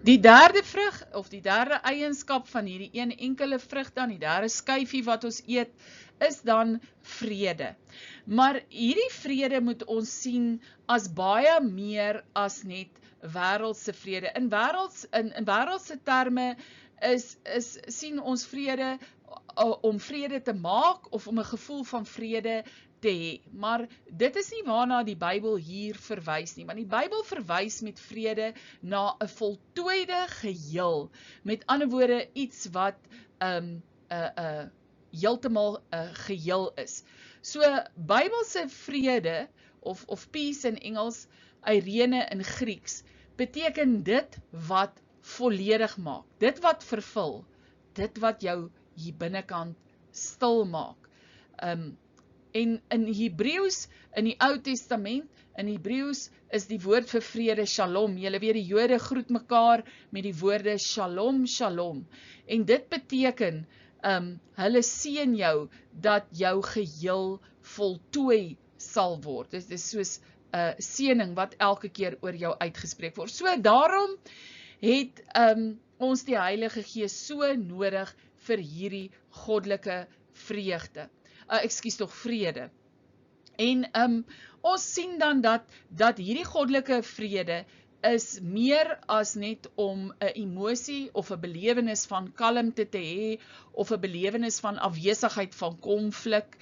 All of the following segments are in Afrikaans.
Die derde vrug, of die derde eienskap van hierdie een enkele vrug dan, die derde skyfie wat ons eet, is dan vrede. Maar hierdie vrede moet ons sien as baie meer as net wêreldse vrede. In wêreldse terme sien ons vrede om vrede te maak of om 'n gevoel van vrede te hê. Maar dit is nie waarna die Bybel hier verwys nie, want die Bybel verwys met vrede na 'n voltooide geheel. Met ander woorde, iets wat heeltemal geheel is. So Bybelse vrede of peace in Engels, eirene in Grieks, beteken dit wat volledig maak, dit wat vervul, dit wat jou hier binnekant stil maak. En in Hebreëus, in die Ou Testament, in Hebreëus is die woord vir vrede shalom. Julle weet, die Jode groet mekaar met die woorde shalom, shalom. En dit beteken, hulle seën jou, dat jou geheel voltooi sal word. Dit is soos seëning wat elke keer oor jou uitgespreek word. So daarom het ons die Heilige Gees so nodig vir hierdie goddelike vreugde. Vrede. En ons sien dan dat hierdie goddelike vrede is meer as net om 'n emosie of 'n belewenis van kalmte te hê of 'n belewenis van afwesigheid van konflik.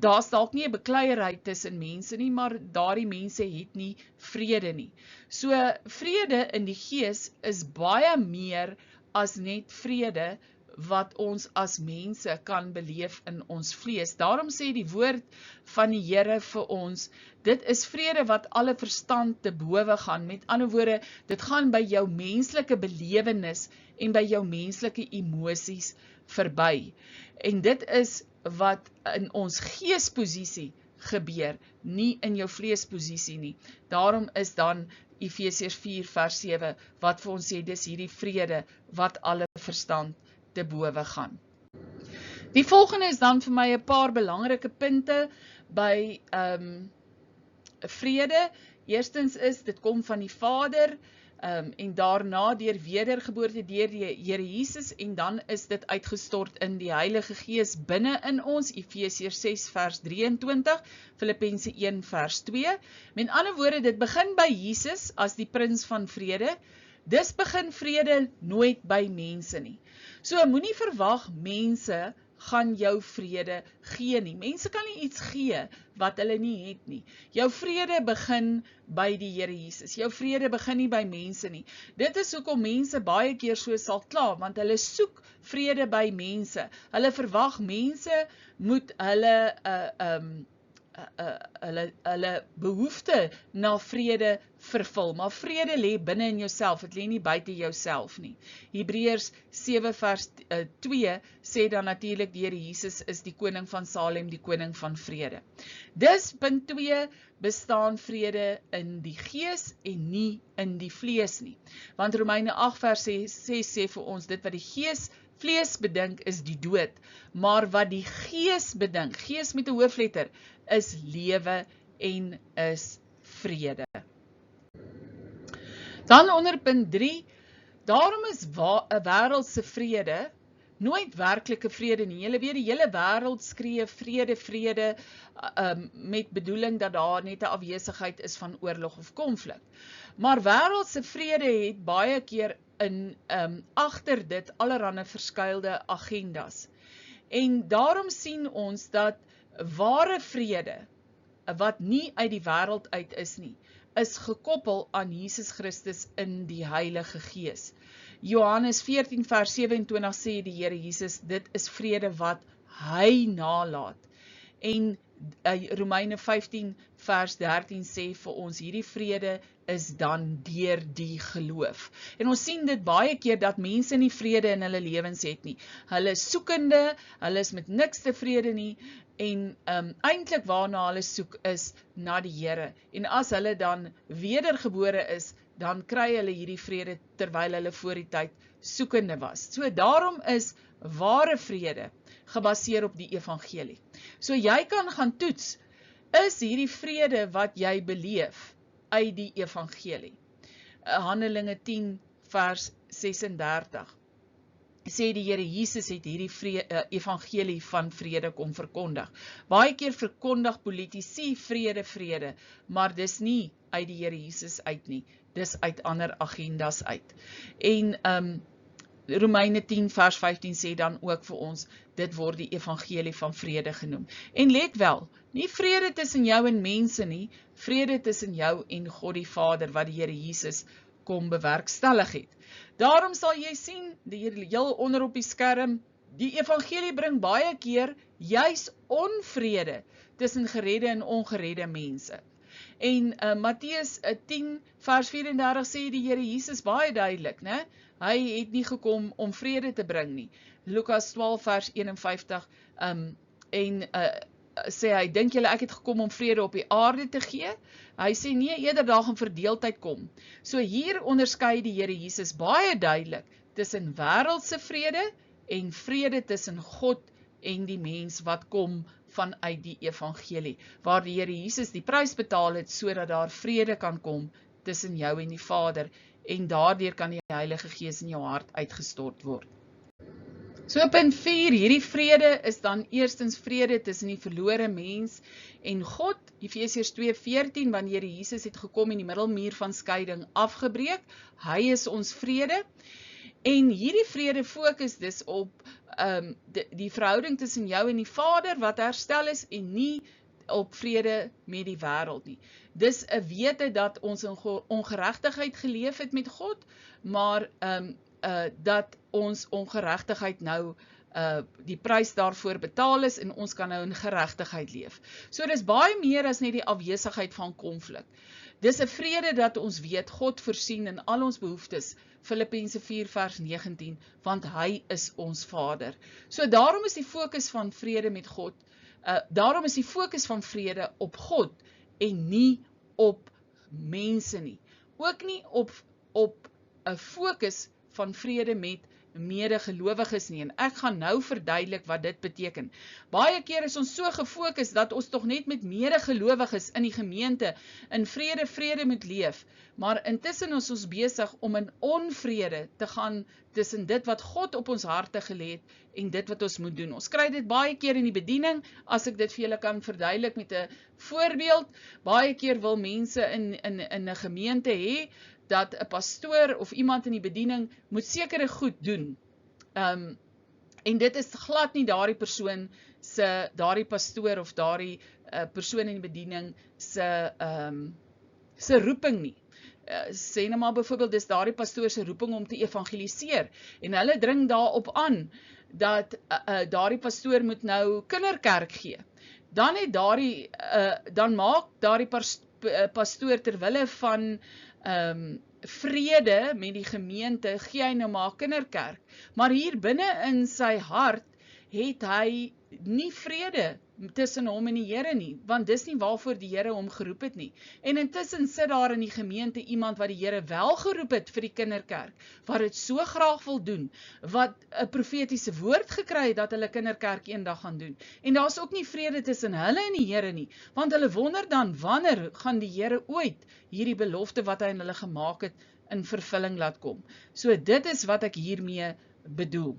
Daar's dalk nie 'n bekleierheid tussen mense nie, maar daardie mense het nie vrede nie. So vrede in die gees is baie meer as net vrede wat ons as mense kan beleef in ons vlees. Daarom sê die woord van die Here vir ons, dit is vrede wat alle verstand te bowe gaan. Met ander woorde, dit gaan by jou menslike belewenis en by jou menslike emosies verby. En dit is wat in ons geesposisie gebeur, nie in jou vleesposisie nie. Daarom is dan Efesiërs 4 vers 7 wat vir ons sê, dis hierdie vrede wat alle verstand te bowe gaan. Die volgende is dan vir my 'n paar belangrike punte by vrede. Eerstens is, dit kom van die Vader, en daarna deur wedergeboorte deur die Here Jesus, en dan is dit uitgestort in die Heilige Gees binne in ons, Efesiërs 6 vers 23, Filippense 1 vers 2. Met ander woorde, dit begin by Jesus as die prins van vrede. Dis begin vrede nooit by mense nie. So moenie verwag mense gaan jou vrede gee nie. Mense kan nie iets gee wat hulle nie het nie. Jou vrede begin by die Here Jesus. Jou vrede begin nie by mense nie. Dit is hoekom mense baie keer so sal kla, want hulle soek vrede by mense. Hulle verwag mense moet hulle behoefte na vrede vervul, maar vrede lê binne in jouself, dit lê nie buite jouself nie. Hebreërs 7 vers 2 sê dan natuurlik die Here Jesus is die koning van Salem, die koning van vrede. Dus punt 2 bestaan vrede in die gees en nie in die vlees nie. Want Romeine 8 vers 6 sê vir ons, dit wat die vlees bedink is die dood, maar wat die gees bedink, gees met 'n hoofletter, is lewe en is vrede. Dan onder punt 3, daarom is 'n wêreldse vrede nooit werklike vrede nie. Julle weet, die hele wêreld skree vrede, met bedoeling dat daar net 'n afwesigheid is van oorlog of konflik. Maar wêreldse vrede het baie keer agter dit allerlei verskuilde agendas. En daarom sien ons dat ware vrede, wat nie uit die wêreld uit is nie, is gekoppel aan Jesus Christus in die Heilige Gees. Johannes 14 vers 27 sê die Here Jesus, dit is vrede wat hy nalaat. En Romeine 15 vers 13 sê vir ons, hierdie vrede is dan deur die geloof. En ons sien dit baie keer dat mense nie vrede in hulle lewens het nie. Hulle is soekende, hulle is met niks tevrede nie, en eintlik waarna hulle soek is na die Here. En as hulle dan wedergebore is, dan kry hulle hierdie vrede terwyl hulle voor die tyd soekende was. So daarom is ware vrede gebaseer op die evangelie. So jy kan gaan toets, is hierdie vrede wat jy beleef uit die evangelie. Handelinge 10 vers 36. Sê die Here Jesus het hierdie evangelie van vrede kom verkondig. Baie keer verkondig politici vrede, maar dis nie uit die Here Jesus uit nie, dis uit ander agendas uit. En Romeine 10 vers 15 sê dan ook vir ons, dit word die evangelie van vrede genoem. En let wel, nie vrede tussen jou en mense nie, vrede tussen jou en God die Vader, wat die Here Jesus kom bewerkstellig het. Daarom sal jy sien, heel onder op die skerm, die evangelie bring baie keer juis onvrede tussen geredde en ongeredde mense. En Matteus 10 vers 34 sê die Here Jesus baie duidelik, né? Hy het nie gekom om vrede te bring nie. Lukas 12 vers 51 sê hy, dink julle ek het gekom om vrede op die aarde te gee? Hy sê nee, eerder daar gaan verdeeldheid kom. So hier onderskei die Here Jesus baie duidelik tussen wêreldse vrede en vrede tussen God en die mens wat kom vanuit die evangelie, waar die Here Jesus die prys betaal het, sodat daar vrede kan kom tussen jou en die Vader, en daardeur kan die Heilige Gees in jou hart uitgestort word. So punt 4, hierdie vrede is dan eerstens vrede tussen die verlore mens en God, Efesiërs 2:14, wanneer Jesus het gekom en die middelmuur van skeiding afgebreek, hy is ons vrede, en hierdie vrede fokus dus op die verhouding tussen jou en die Vader wat herstel is, en nie op vrede met die wêreld nie. Dis 'n wete dat ons in ongeregtigheid geleef het met God, maar dat ons ongeregtigheid nou die prys daarvoor betaal is en ons kan nou in geregtigheid leef. So dis baie meer as net die afwesigheid van konflik. Dis 'n vrede dat ons weet God voorsien in al ons behoeftes, Filippense 4 vers 19, want hy is ons Vader. So daarom is die fokus van vrede met God, daarom is die fokus van vrede op God en nie op mense nie. Ook nie op 'n fokus van vrede met medegelowiges nie, en ek gaan nou verduidelik wat dit beteken. Baie keer is ons so gefokus dat ons tog net met medegelowiges in die gemeente in vrede moet leef, maar intussen is ons besig om in onvrede te gaan tussen dit wat God op ons harte gelê het en dit wat ons moet doen. Ons kry dit baie keer in die bediening, as ek dit vir julle kan verduidelik met 'n voorbeeld. Baie keer wil mense in 'n gemeente hê dat 'n pastoor of iemand in die bediening moet sekere goed doen. En dit is glad nie daardie pastoor of daardie persoon in die bediening se roeping nie. Sê nou maar byvoorbeeld, dis daardie pastoor se roeping om te evangeliseer, en hulle dring daarop aan dat daardie pastoor moet nou kinderkerk gee. Dan maak daardie pastoor terwille van vrede met die gemeente, gee hy nou maar kinderkerk, maar hier binne in sy hart het hy nie vrede tussen hom en die Here nie, want dis nie waarvoor die Here hom geroep het nie. En intussen sit daar in die gemeente iemand wat die Here wel geroep het vir die kinderkerk, wat dit so graag wil doen, wat 'n profetiese woord gekry het dat hulle kinderkerk eendag gaan doen. En daar's ook nie vrede tussen hulle en die Here nie, want hulle wonder dan, wanneer gaan die Here ooit hierdie belofte wat hy aan hulle gemaak het in vervulling laat kom. So dit is wat ek hiermee bedoel.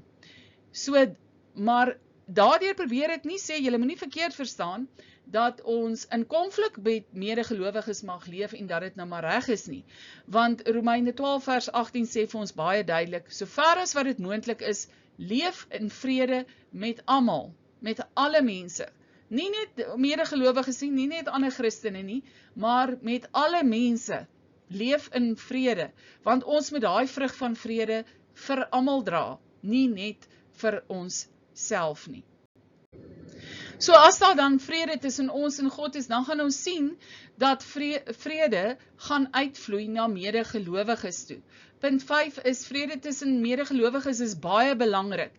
Maar daardeur probeer ek nie sê, julle moet nie verkeerd verstaan, dat ons in konflik met medegelowiges mag leef en dat dit nou maar reg is nie. Want Romeine 12 vers 18 sê vir ons baie duidelik, sover as wat dit moontlik is, leef in vrede met almal, met alle mense. Nie net medegelowiges nie, nie net ander Christene nie, maar met alle mense. Leef in vrede, want ons moet daai vrug van vrede vir almal dra, nie net vir ons self nie. So as daar dan vrede tussen ons en God is, dan gaan ons sien dat vrede gaan uitvloei na medegelowiges toe. Punt 5 is vrede tussen medegelowiges is baie belangrik.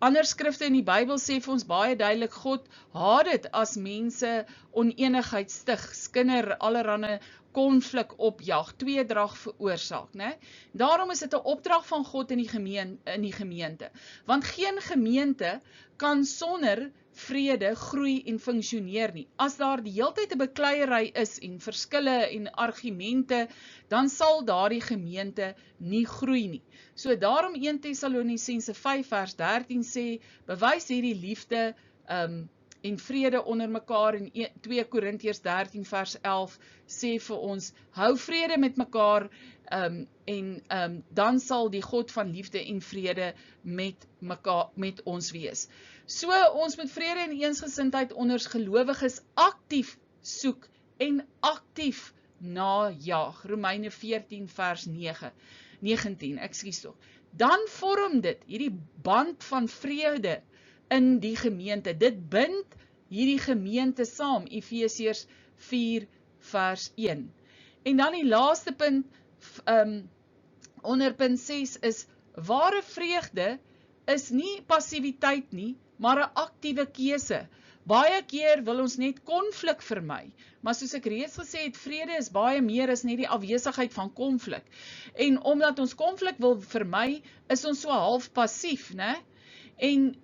Ander skrifte in die Bybel sê vir ons baie duidelik, God haat dit as mense oneenigheid stig, skinder, allerhande konflik opjag, tweedrag veroorsaak, né? Daarom is dit 'n opdrag van God in die gemeente, want geen gemeente kan sonder vrede groei en funksioneer nie. As daar die hele tyd 'n bekleierery is en verskille en argumente, dan sal daardie gemeente nie groei nie. So daarom 1 Tessalonisense 5 vers 13 sê, bewys hierdie liefde en vrede onder mekaar, en 2 Korintiërs 13 vers 11 sê vir ons, hou vrede met mekaar, dan sal die God van liefde en vrede met ons wees. So ons moet vrede en eensgesindheid onder gelowiges aktief soek en aktief najaag. Romeine 14 vers 19, ekskuus tog. Dan vorm dit hierdie band van vrede in die gemeente. Dit bind hierdie gemeente saam, Efesiërs 4 vers 1. En dan die laaste punt, onder punt 6 is, ware vreugde is nie passiwiteit nie, maar 'n aktiewe keuse. Baie keer wil ons net konflik vermy, maar soos ek reeds gesê het, vrede is baie meer as net die afwesigheid van konflik. En omdat ons konflik wil vermy, is ons so half passief, né? En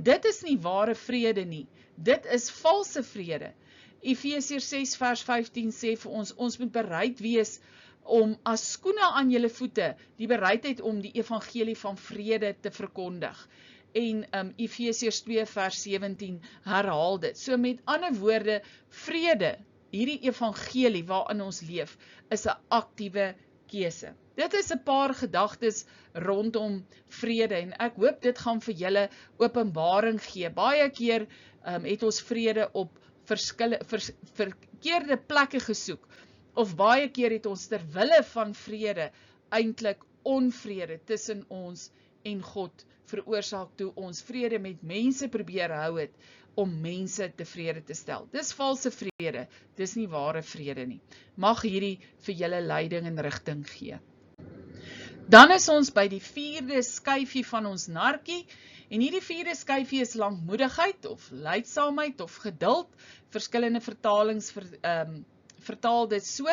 dit is nie ware vrede nie. Dit is valse vrede. Efesiërs 6 vers 15 sê vir ons, ons moet bereid wees om as skoene aan julle voete, die bereidheid om die evangelie van vrede te verkondig. En Efesiërs 2 vers 17 herhaal dit. So met ander woorde, vrede, hierdie evangelie waarin ons leef, is 'n aktiewe keuse. Dit is 'n paar gedagtes rondom vrede, en ek hoop dit gaan vir julle openbaring gee. Baie keer het ons vrede op verkeerde plekke gesoek, of baie keer het ons ter wille van vrede eintlik onvrede tussen ons en God veroorsaak, toe ons vrede met mense probeer hou het om mense tevrede te stel. Dis valse vrede, dis nie ware vrede nie. Mag hierdie vir julle leiding en rigting gee. Dan is ons by die 4de skyfie van ons narkie, en hierdie 4de skyfie is lankmoedigheid, of lydsaamheid, of geduld. Verskillende vertalings vertaal dit so.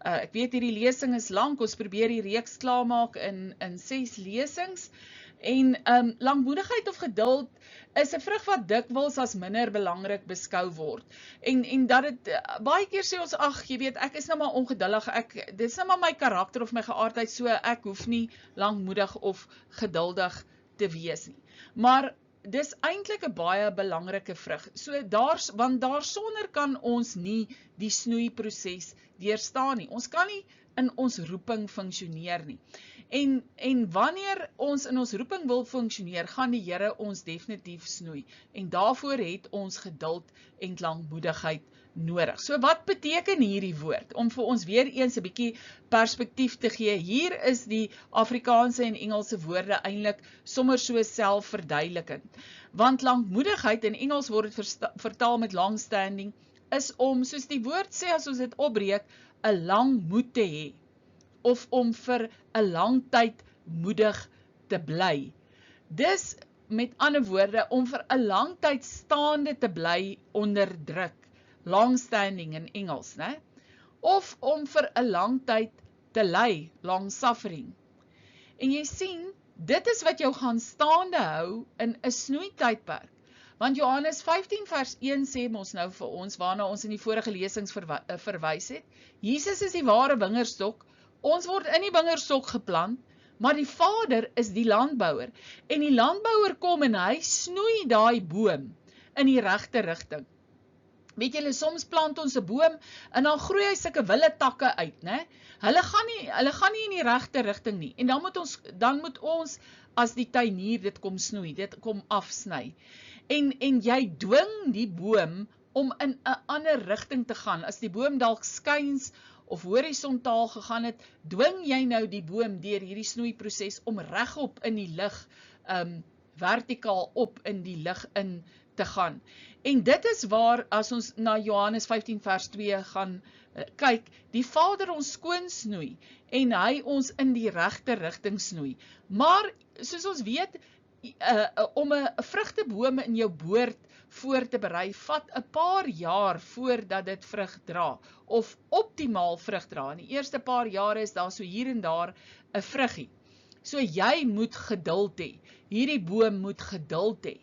Ek weet hierdie lesing is lank, ons probeer die reeks klaarmaak in 6 lesings. En lankmoedigheid of geduld is 'n vrug wat dikwels as minder belangrik beskou word. En dat dit, baie keer sê ons, ag, jy weet, ek is nou maar ongeduldig, dit is nou maar my karakter of my geaardheid, so ek hoef nie lankmoedig of geduldig te wees nie. Maar dis eintlik 'n baie belangrike vrug. So want daarsonder kan ons nie die snoeiproses deurstaan nie. Ons kan nie in ons roeping funksioneer nie. En wanneer ons in ons roeping wil funksioneer, gaan die Here ons definitief snoei. En daarvoor het ons geduld en lankmoedigheid nodig. So wat beteken hierdie woord? Om vir ons weer eens 'n bietjie perspektief te gee. Hier is die Afrikaanse en Engelse woorde eintlik sommer so selfverduidelikend. Want lankmoedigheid, in Engels word dit vertaal met long-standing, is om, soos die woord sê as ons dit opbreek, 'n lang moed te hê, of om vir 'n lang tyd moedig te bly. Dis met ander woorde, om vir 'n lang tyd staande te bly onder druk, long-standing in Engels, né? Of om vir 'n lang tyd te ly, long suffering. En jy sien, dit is wat jou gaan staande hou in 'n snoeitydperk. Want Johannes 15 vers 1 sê mos nou vir ons, waarna ons in die vorige lesings verwys het, Jesus is die ware wingerdstok, ons word in die wingerdstok geplant, maar die Vader is die landbouer. En die landbouer kom en hy snoei daai boom in die regte rigting. Weet julle, soms plant ons 'n boom en dan groei hy sulke wille takke uit, né? Hulle gaan nie in die regte rigting nie. En dan moet ons as die tuinier dit kom snoei, dit kom afsny. En jy dwing die boom om in 'n ander rigting te gaan. As die boom dalk skuins of horisontaal gegaan het, dwing jy nou die boom deur hierdie snoeiproses om regop in die lig, vertikaal op in die lig in te gaan. En dit is waar, as ons na Johannes 15 vers 2 gaan kyk, die Vader ons skoon snoei en hy ons in die regte rigting snoei. Maar soos ons weet, om 'n vrugteboom in jou boord voor te berei, vat 'n paar jaar voordat dit vrug dra, of optimaal vrug dra. In die eerste paar jare is daar so hier en daar 'n vruggie. So jy moet geduld hê. Hierdie boom moet geduld hê.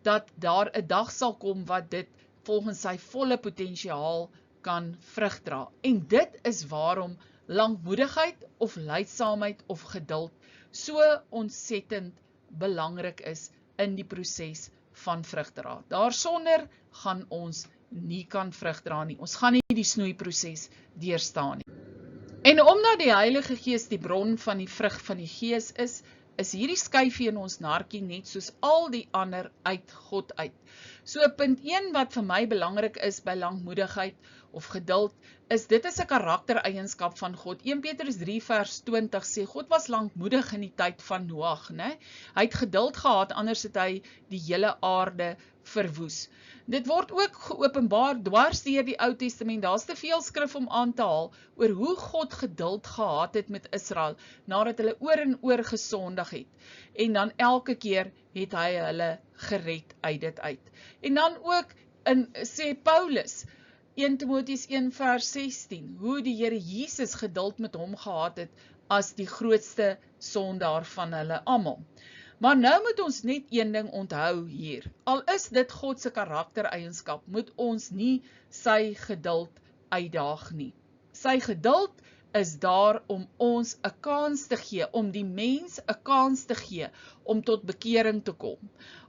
dat daar 'n dag sal kom wat dit volgens sy volle potensiaal kan vrug dra. En dit is waarom lankmoedigheid of lydsaamheid of geduld so ontsettend belangrik is in die proses van vrugdra. Daarsonder gaan ons nie kan vrugdra nie. Ons gaan nie die snoeiproses deurstaan nie. En omdat die Heilige Gees die bron van die vrug van die Gees is hierdie skyfie in ons nartjie net soos al die ander uit God uit. So punt 1 wat vir my belangrik is by lankmoedigheid of geduld, is dit is 'n karaktereienskap van God. 1 Petrus 3 vers 20 sê, God was lankmoedig in die tyd van Noag, né? Hy het geduld gehad, anders het hy die hele aarde verwoes. Dit word ook geopenbaar dwars deur die Ou Testament. Daar's te veel skrif om aan te haal oor hoe God geduld gehad het met Israel, nadat hulle oor en oor gesondig het. En dan elke keer het hy hulle gered uit dit uit. En dan ook, sê Paulus, 1 Timoteus 1 vers 16, hoe die Here Jesus geduld met hom gehad het as die grootste sondaar van hulle almal. Maar nou moet ons net een ding onthou hier. Al is dit God se karaktereienskap, moet ons nie sy geduld uitdaag nie. Sy geduld is daar om ons 'n kans te gee, om die mens 'n kans te gee om tot bekering te kom,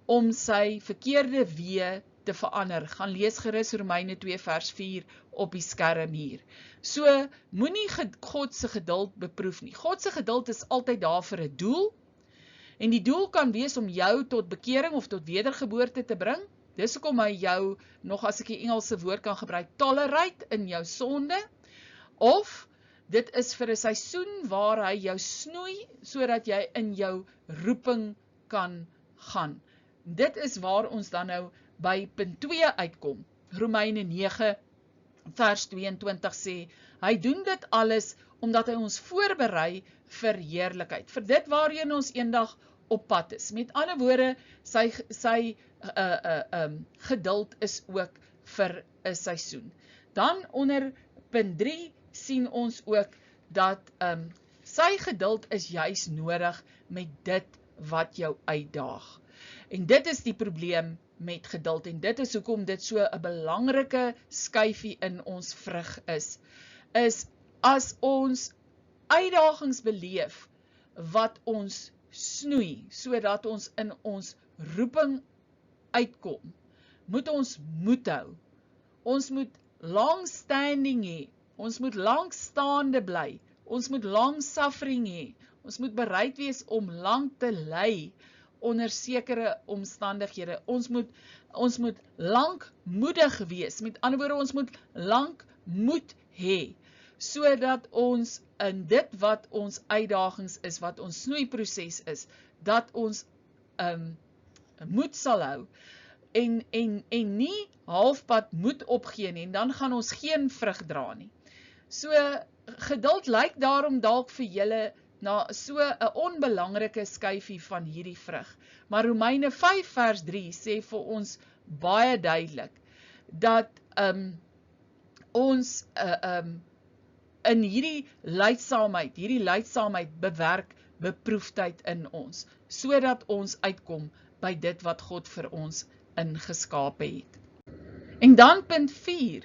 om sy verkeerde weë te verander. Gaan lees gerus Romeine 2 vers 4 op die skerm hier. So, moenie God se geduld beproef nie. God se geduld is altyd daar vir 'n doel, en die doel kan wees om jou tot bekering of tot wedergeboorte te bring. Dis hoekom hy jou, nog as ek die Engelse woord kan gebruik, tolerate in jou sonde, of dit is vir 'n seisoen waar hy jou snoei, sodat jy in jou roeping kan gaan. Dit is waar ons dan nou by punt 2 uitkom. Romeine 9 vers 22 sê, hy doen dit alles omdat hy ons voorberei vir heerlikheid, vir dit waarheen ons eendag op pad is. Met ander woorde, sy geduld is ook vir 'n seisoen. Dan onder punt 3 sien ons ook dat sy geduld is juis nodig met dit wat jou uitdaag. En dit is die probleem met geduld, en dit is hoekom dit so 'n belangrike skyfie in ons vrug is as ons uitdagings beleef wat ons snoei, sodat ons in ons roeping uitkom, moet ons moed hou. Ons moet long standing hê, ons moet lankstaande bly, ons moet long suffering hê, ons moet bereid wees om lank te ly onder sekere omstandighede. Ons moet lankmoedig wees, met ander woorde, ons moet lank moed hê, sodat ons in dit wat ons uitdagings is, wat ons snoeiproses is, dat ons moed sal hou, en nie halfpad moed opgee nie, en dan gaan ons geen vrug dra nie. So, geduld lyk daarom dalk vir julle na so 'n onbelangrike skyfie van hierdie vrug. Maar Romeine 5 vers 3 sê vir ons baie duidelik, dat ons in hierdie lydsaamheid bewerk beproefdheid in ons, sodat ons uitkom by dit wat God vir ons ingeskape het. En dan punt 4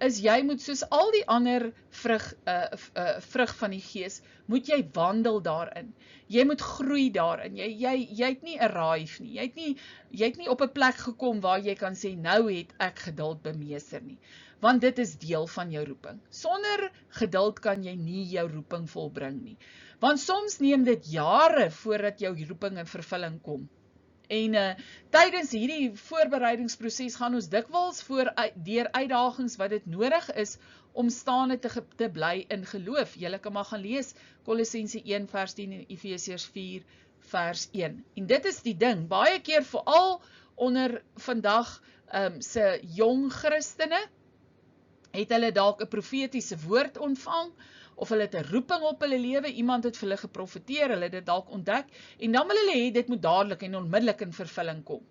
is jy moet soos al die ander vrug van die Gees, moet jy wandel daarin. Jy moet groei daarin. Jy het nie arrive nie. Jy het nie op 'n plek gekom waar jy kan sê, nou het ek geduld bemeester nie. Want dit is deel van jou roeping. Sonder geduld kan jy nie jou roeping volbring nie. Want soms neem dit jare voordat jou roeping in vervulling kom. En tydens hierdie voorbereidingsproses gaan ons dikwels deur uitdagings wat dit nodig is om staande te bly in geloof. Julle kan maar gaan lees Kolossense 1 vers 10 en Efesiërs 4 vers 1. En dit is die ding, baie keer veral onder vandag se jong Christene, het hulle dalk 'n profetiese woord ontvang, of hulle het 'n roeping op hulle lewe, iemand het vir hulle geprofeteer, hulle het dit dalk ontdek, en dan wil hulle hê dit moet dadelik en onmiddellik in vervulling kom.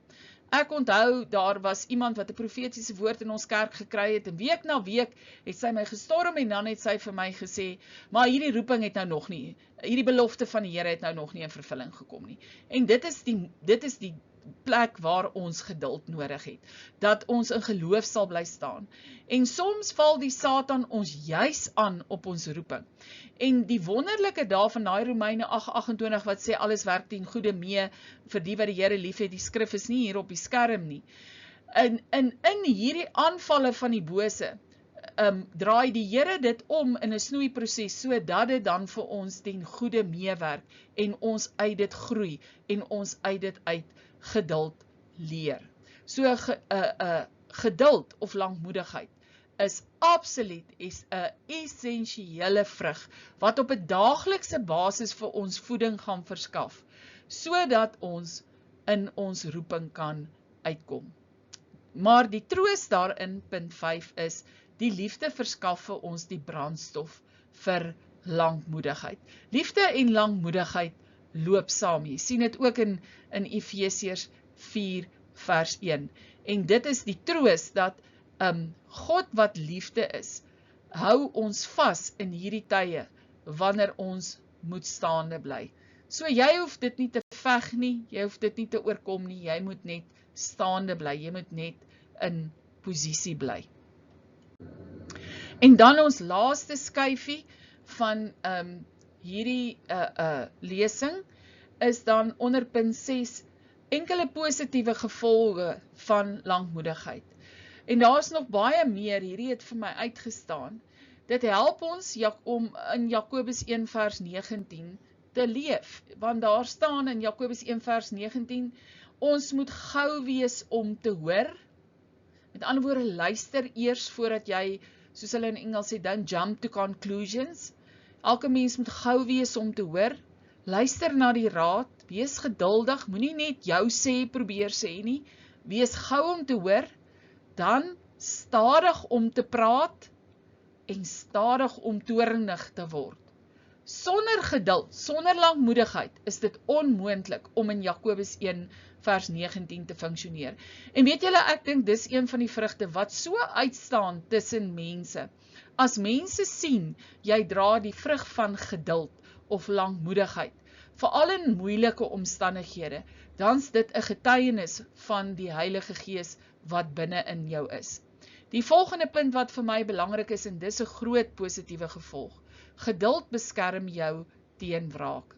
Ek onthou, daar was iemand wat 'n profetiese woord in ons kerk gekry het, en week na week het sy my gestorm, en dan het sy vir my gesê, maar hierdie roeping het nou nog nie, hierdie belofte van die Here het nou nog nie in vervulling gekom nie. En dit is die plek waar ons geduld nodig het, dat ons in geloof sal bly staan. En soms val die Satan ons juis aan op ons roeping. En die wonderlike daarvan daai Romeine 8:28 wat sê alles werk ten goeie mee vir die wat die Here liefhet, die skrif is nie hier op die skerm nie. In hierdie aanvalle van die bose, draai die Here dit om in 'n snoeiproses, sodat dit dan vir ons ten goeie meewerk en ons uit dit groei en ons uit dit uit geduld leer. So geduld of lankmoedigheid is absoluut 'n essensiële vrug wat op 'n daaglikse basis vir ons voeding gaan verskaf, sodat ons in ons roeping kan uitkom. Maar die troos daarin, punt 5 is, die liefde verskaf vir ons die brandstof vir lankmoedigheid. Liefde en lankmoedigheid loop saam. Jy sien dit ook in Efesiërs 4 vers 1. En dit is die troos dat God wat liefde is, hou ons vas in hierdie tye wanneer ons moet staande bly. So jy hoef dit nie te veg nie, jy hoef dit nie te oorkom nie, jy moet net staande bly, jy moet net in posisie bly. En dan ons laaste skyfie van hierdie lesing is dan onder punt 6 enkele positiewe gevolge van lankmoedigheid. En daar is nog baie meer, hierdie het vir my uitgestaan. Dit help ons om in Jakobus 1 vers 19 te leef, want daar staan in Jakobus 1 vers 19, ons moet gou wees om te hoor. Met ander woorde, luister eers voordat jy, soos hulle in Engels sê, don't jump to conclusions. Elke mens moet gou wees om te hoor. Luister na die raad, wees geduldig, moenie net jou sê, probeer sê nie. Wees gou om te hoor, dan stadig om te praat en stadig om toornig te word. Sonder geduld, sonder lankmoedigheid, is dit onmoontlik om in Jakobus 1 vers 19 te funksioneer. En weet julle, ek dink dis een van die vrugte wat so uitstaan tussen mense. As mense sien, jy dra die vrug van geduld of lankmoedigheid, veral in moeilike omstandighede, dan is dit 'n getuienis van die Heilige Gees wat binne in jou is. Die volgende punt wat vir my belangrik is, en dis 'n groot positiewe gevolg. Geduld beskerm jou teen wraak.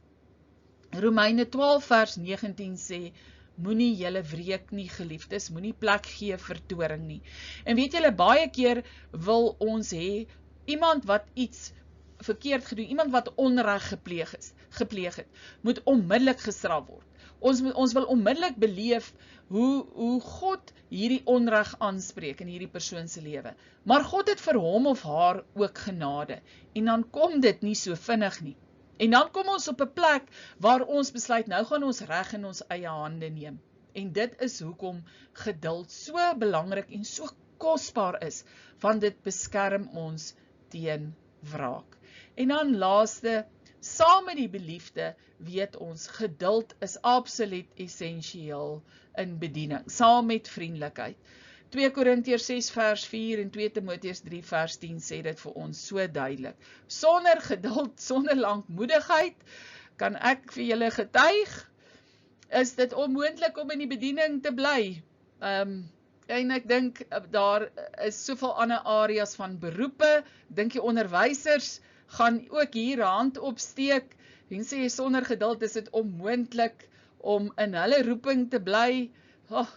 Romeine 12 vers 19 sê, moenie julle wreek nie, geliefdes, moenie plek gee vir toring nie. En weet julle, baie keer wil ons hê, iemand wat iets verkeerd gedoen, iemand wat onreg gepleeg het, moet onmiddellik gestraf word. Ons wil onmiddellik beleef hoe God hierdie onreg aanspreek in hierdie persoon se lewe. Maar God het vir hom of haar ook genade. En dan kom dit nie so vinnig nie. En dan kom ons op 'n plek waar ons besluit, nou gaan ons reg in ons eie hande neem. En dit is hoekom geduld so belangrik en so kosbaar is, want dit beskerm ons teen wraak. En dan laaste, saam met die beliefde, weet ons, geduld is absoluut essensieel in bediening, saam met vriendelikheid. 2 Korintiërs 6 vers 4 en 2 Timoteus 3 vers 10 sê dit vir ons so duidelik. Sonder geduld, sonder lankmoedigheid, kan ek vir julle getuig, is dit onmoontlik om in die bediening te bly. En ek dink, daar is soveel ander areas van beroepe, dink die onderwysers gaan ook hier hand opsteek, en sê sonder geduld is dit onmoontlik om in hulle roeping te bly.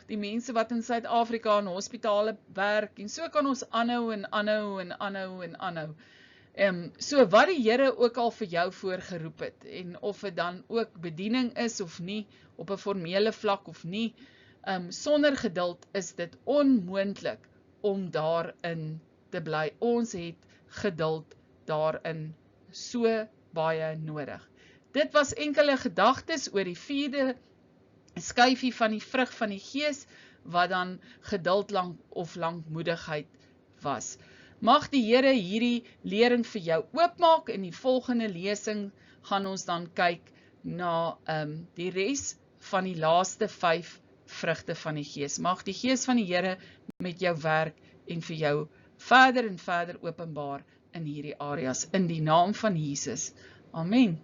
Die mense wat in Suid-Afrika in hospitale werk, en so kan ons aanhou en aanhou en aanhou en aanhou. So wat die Here ook al vir jou voorgeroep het, en of dit dan ook bediening is of nie, op 'n formele vlak of nie, sonder geduld is dit onmoontlik om daarin te bly. Ons het geduld daarin so baie nodig. Dit was enkele gedagtes oor die 4de skyfie van die vrug van die Gees, wat dan geduld of lankmoedigheid was. Mag die Here hierdie lering vir jou oopmaak. In die volgende lesing gaan ons dan kyk na die res van die laaste 5 vrugte van die Gees. Mag die Gees van die Here met jou werk en vir jou verder en verder openbaar in hierdie areas, in die naam van Jesus. Amen.